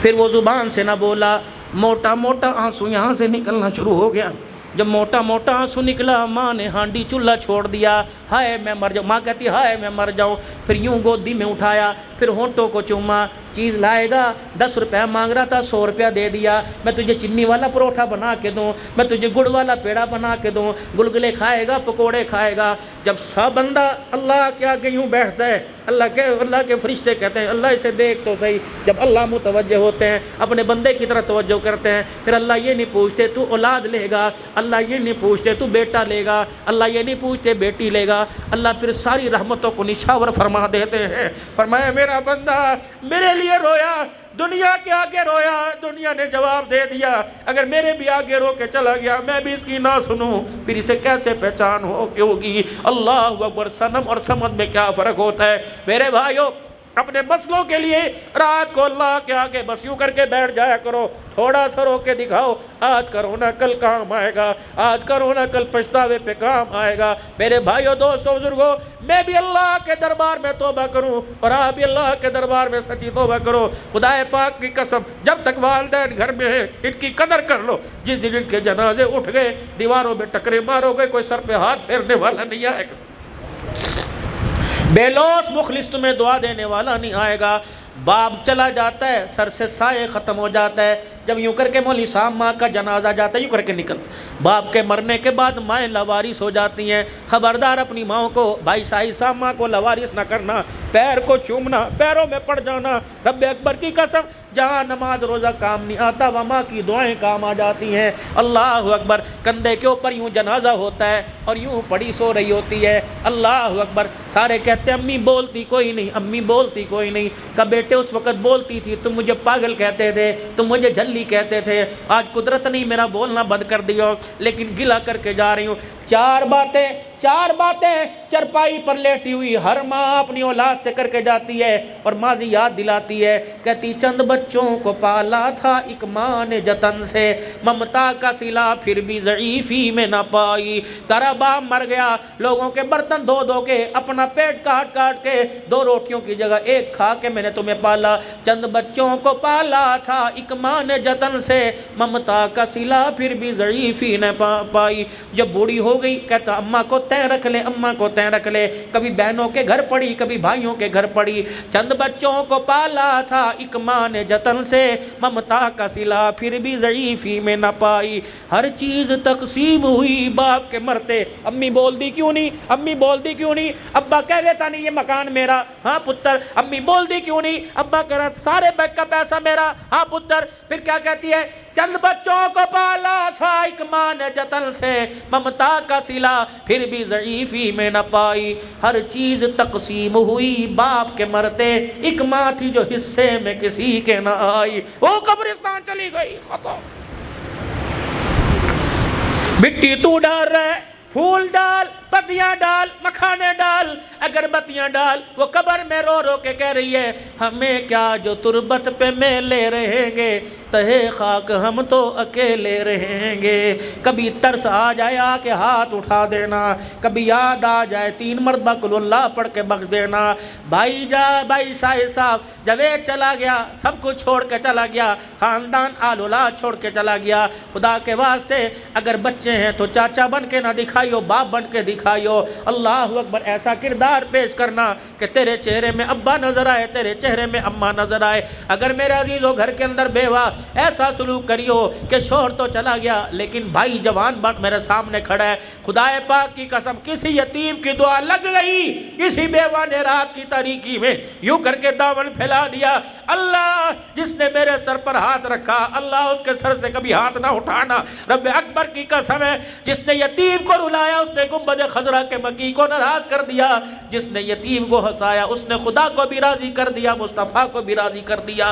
[SPEAKER 1] پھر وہ زبان سے نہ بولا، موٹا موٹا آنسو یہاں سے نکلنا شروع ہو گیا۔ جب موٹا موٹا آنسو نکلا، ماں نے ہانڈی چولہا چھوڑ دیا، ہائے میں مر جاؤں، ماں کہتی ہائے میں مر جاؤں۔ پھر یوں گودی میں اٹھایا، پھر ہونٹوں کو چوما، چیز لائے گا، 10 روپے مانگ رہا تھا 100 روپیہ دے دیا، میں تجھے چینی والا پروٹھا بنا کے دوں، میں تجھے گڑ والا پیڑا بنا کے دوں، گلگلے کھائے گا، پکوڑے کھائے گا۔ جب سب بندہ اللہ کے آگے یوں بیٹھتا ہے، اللہ کے فرشتے کہتے ہیں اللہ اسے دیکھ تو صحیح۔ جب اللہ متوجہ ہوتے ہیں، اپنے بندے کی طرح توجہ کرتے ہیں، پھر اللہ یہ نہیں پوچھتے تو اولاد لے گا، اللہ یہ نہیں پوچھتے تو بیٹا لے گا، اللہ یہ نہیں پوچھتے بیٹی لے گا، اللہ پھر ساری رحمتوں کو نشاور فرما دیتے ہیں۔ فرمایا میرا بندہ میرے لیے رویا، دنیا کے آگے رویا، دنیا نے جواب دے دیا، اگر میرے بھی آگے رو کے چلا گیا میں بھی اس کی نہ سنوں پھر اسے کیسے پہچان ہوگی؟ اللہ اکبر۔ صنم اور صمد میں کیا فرق ہوتا ہے میرے بھائیو؟ اپنے مسئلوں کے لیے رات کو اللہ کے آگے بس یوں کر کے بیٹھ جایا کرو، تھوڑا سا رو کے دکھاؤ، آج کرو نا کل کام آئے گا، آج کرو نا کل پچھتاوے پہ کام آئے گا۔ میرے بھائیو دوستو بزرگو، میں بھی اللہ کے دربار میں توبہ کروں اور آپ بھی اللہ کے دربار میں سچی توبہ کرو۔ خدا پاک کی قسم، جب تک والدین گھر میں ہیں ان کی قدر کر لو، جس دن ان کے جنازے اٹھ گئے دیواروں میں ٹکرے مارو گے، کوئی سر پہ ہاتھ پھیرنے والا نہیں آئے گا، بے لوث مخلص تمہیں دعا دینے والا نہیں آئے گا۔ باپ چلا جاتا ہے، سر سے سائے ختم ہو جاتا ہے۔ جب یوں کر کے مولوی صاحب ماں کا جنازہ جاتا ہے، یوں کر کے نکل، باپ کے مرنے کے بعد مائیں لاوارث ہو جاتی ہیں۔ خبردار اپنی ماں کو، بھائی شاہی صاحب ماں کو لاوارث نہ کرنا، پیر کو چومنا، پیروں میں پڑ جانا۔ رب اکبر کی قسم، جہاں نماز روزہ کام نہیں آتا وہ ماں کی دعائیں کام آ جاتی ہیں۔ اللہ اکبر۔ کندھے کے اوپر یوں جنازہ ہوتا ہے اور یوں پڑی سو رہی ہوتی ہے، اللہ اکبر۔ سارے کہتے ہیں امی بولتی کوئی نہیں، امی بولتی کوئی نہیں۔ کہ بیٹے اس وقت بولتی تھی، تم مجھے پاگل کہتے تھے، تم مجھے جھلی کہتے تھے، آج قدرت نہیں میرا بولنا بند کر دیا، لیکن گلا کر کے جا رہی ہوں۔ چار باتیں چرپائی پر لیٹی ہوئی ہر ماں اپنی اولاد سے کر کے جاتی ہے اور ماضی یاد دلاتی ہے، کہتی چند بچوں کو پالا تھا ایک ماں نے جتن سے، ممتا کا صلہ پھر بھی ضعیفی میں نہ پائی۔ تیرا باپ مر گیا، لوگوں کے برتن دھو دھو کے، اپنا پیٹ کاٹ کاٹ کے، 2 روٹیوں کی جگہ 1 کھا کے میں نے تمہیں پالا۔ چند بچوں کو پالا تھا ایک ماں نے جتن سے، ممتا کا صلہ پھر بھی ضعیفی نہ پائی۔ جب بوڑھی ہو گئی کہتا اماں کو تیں رکھ لے، اماں کو تیں رکھ لے، کبھی بہنوں کے گھر پڑی، کبھی بھائیوں کے گھر پڑی۔ چند بچوں کو پالا تھا ایک ماں نے جتن سے، ممتا کا صلہ پھر بھی ضعیفی میں نہ پائی۔ ہر چیز تقسیم ہوئی باپ کے مرتے، امی بول دی کیوں نہیں، امی بول دی کیوں نہیں؟ ابا کہہ دیتا نہیں یہ مکان میرا، ہاں پتر، امی بول دی کیوں نہیں؟ ابا کہہ رہا سارے بیگ کا پیسہ میرا، ہاں پتر۔ پھر کیا کہتی ہے؟ چند بچوں کو پالا تھا ایک ماں نے جتن سے ممتا کا صلہ پھر بھی ضعیفی میں نہ پائی ہر چیز تقسیم ہوئی باپ کے مرتے ایک ماں تھی جو حصے میں کسی کے نہ آئی وہ قبرستان چلی گئی ختم مٹی تو ڈال رہے پھول ڈال پتیاں ڈال مکھانے ڈال اگربتیاں ڈال وہ قبر میں رو رو کے کہہ رہی ہے ہمیں کیا جو تربت پہ میلے رہیں گے تہے خاک ہم تو اکیلے رہیں گے کبھی ترس آ جائے آ کے ہاتھ اٹھا دینا کبھی یاد آ جائے 3 مرتبہ قل اللہ پڑھ کے بخش دینا بھائی صاحب جاوید چلا گیا سب کچھ چھوڑ کے چلا گیا خاندان آل اولاد چھوڑ کے چلا گیا خدا کے واسطے اگر بچے ہیں تو چاچا بن کے نہ دکھائیو باپ بن کے دکھائیو اللہ اکبر ایسا کردار پیش کرنا کہ تیرے چہرے میں ابا نظر آئے تیرے چہرے میں اماں نظر آئے اگر میرے عزیزو گھر کے اندر بیوہ ایسا سلوک کریو کہ شوہر تو چلا گیا لیکن بھائی جوان بات میرے سامنے کھڑا ہے خدا پاک کی قسم کسی یتیم کی دعا لگ گئی کسی بیوہ نے رات کی تاریکی میں یوں کر کے دامن پھیلا دیا اللہ جس نے میرے سر پر ہاتھ رکھا اللہ اس کے سر سے کبھی ہاتھ نہ اٹھانا رب اکبر کی قسم ہے جس نے یتیم کو رلایا اس نے گنبد خضرا کے مکی کو ناراض کر دیا جس نے یتیم کو ہنسایا اس نے خدا کو بھی راضی کر دیا مصطفیٰ کو بھی راضی کر دیا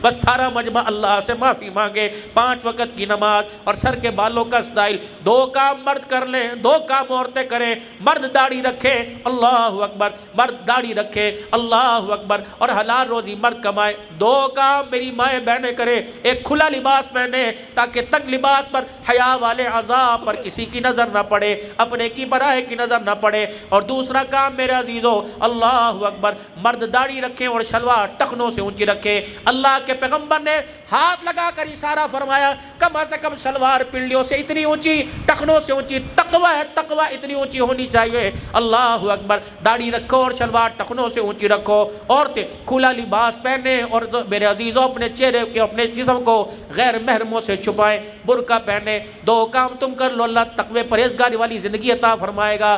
[SPEAKER 1] بس سارا مجمع اللہ سے معافی مانگے 5 وقت کی نماز اور سر کے بالوں کا اسٹائل 2 کام مرد کر لیں 2 کام عورتیں کریں مرد داڑھی رکھے اللہ اکبر مرد داڑھی رکھے اللہ اکبر اور حلال روزی مرد کمائے 2 کام میری مائیں بہنیں کرے ایک کھلا لباس پہنے تاکہ تنگ لباس پر حیا والے عذاب پر کسی کی نظر نہ پڑے اپنے کی برائے کی نظر نہ پڑے اور دوسرا کام میرے عزیزو اللہ اکبر مرد داڑھی رکھیں اور شلوار ٹخنوں سے اونچی رکھے اللہ کے پیغمبر نے ہاتھ لگا کر اشارہ فرمایا کم از کم شلوار پنڈلیوں سے اتنی اونچی ٹخنوں سے اونچی تقوی ہے تقوی اتنی اونچی ہونی چاہیے اللہ اکبر داڑھی رکھو اور شلوار ٹخنوں سے اونچی رکھو عورتیں کھلا لباس پہنے اور میرے عزیزوں اپنے چہرے کے اپنے جسم کو غیر محرموں سے چھپائیں برقع پہنے 2 کام تم کر لو اللہ تقوی پرہیزگاری والی زندگی عطا فرمائے گا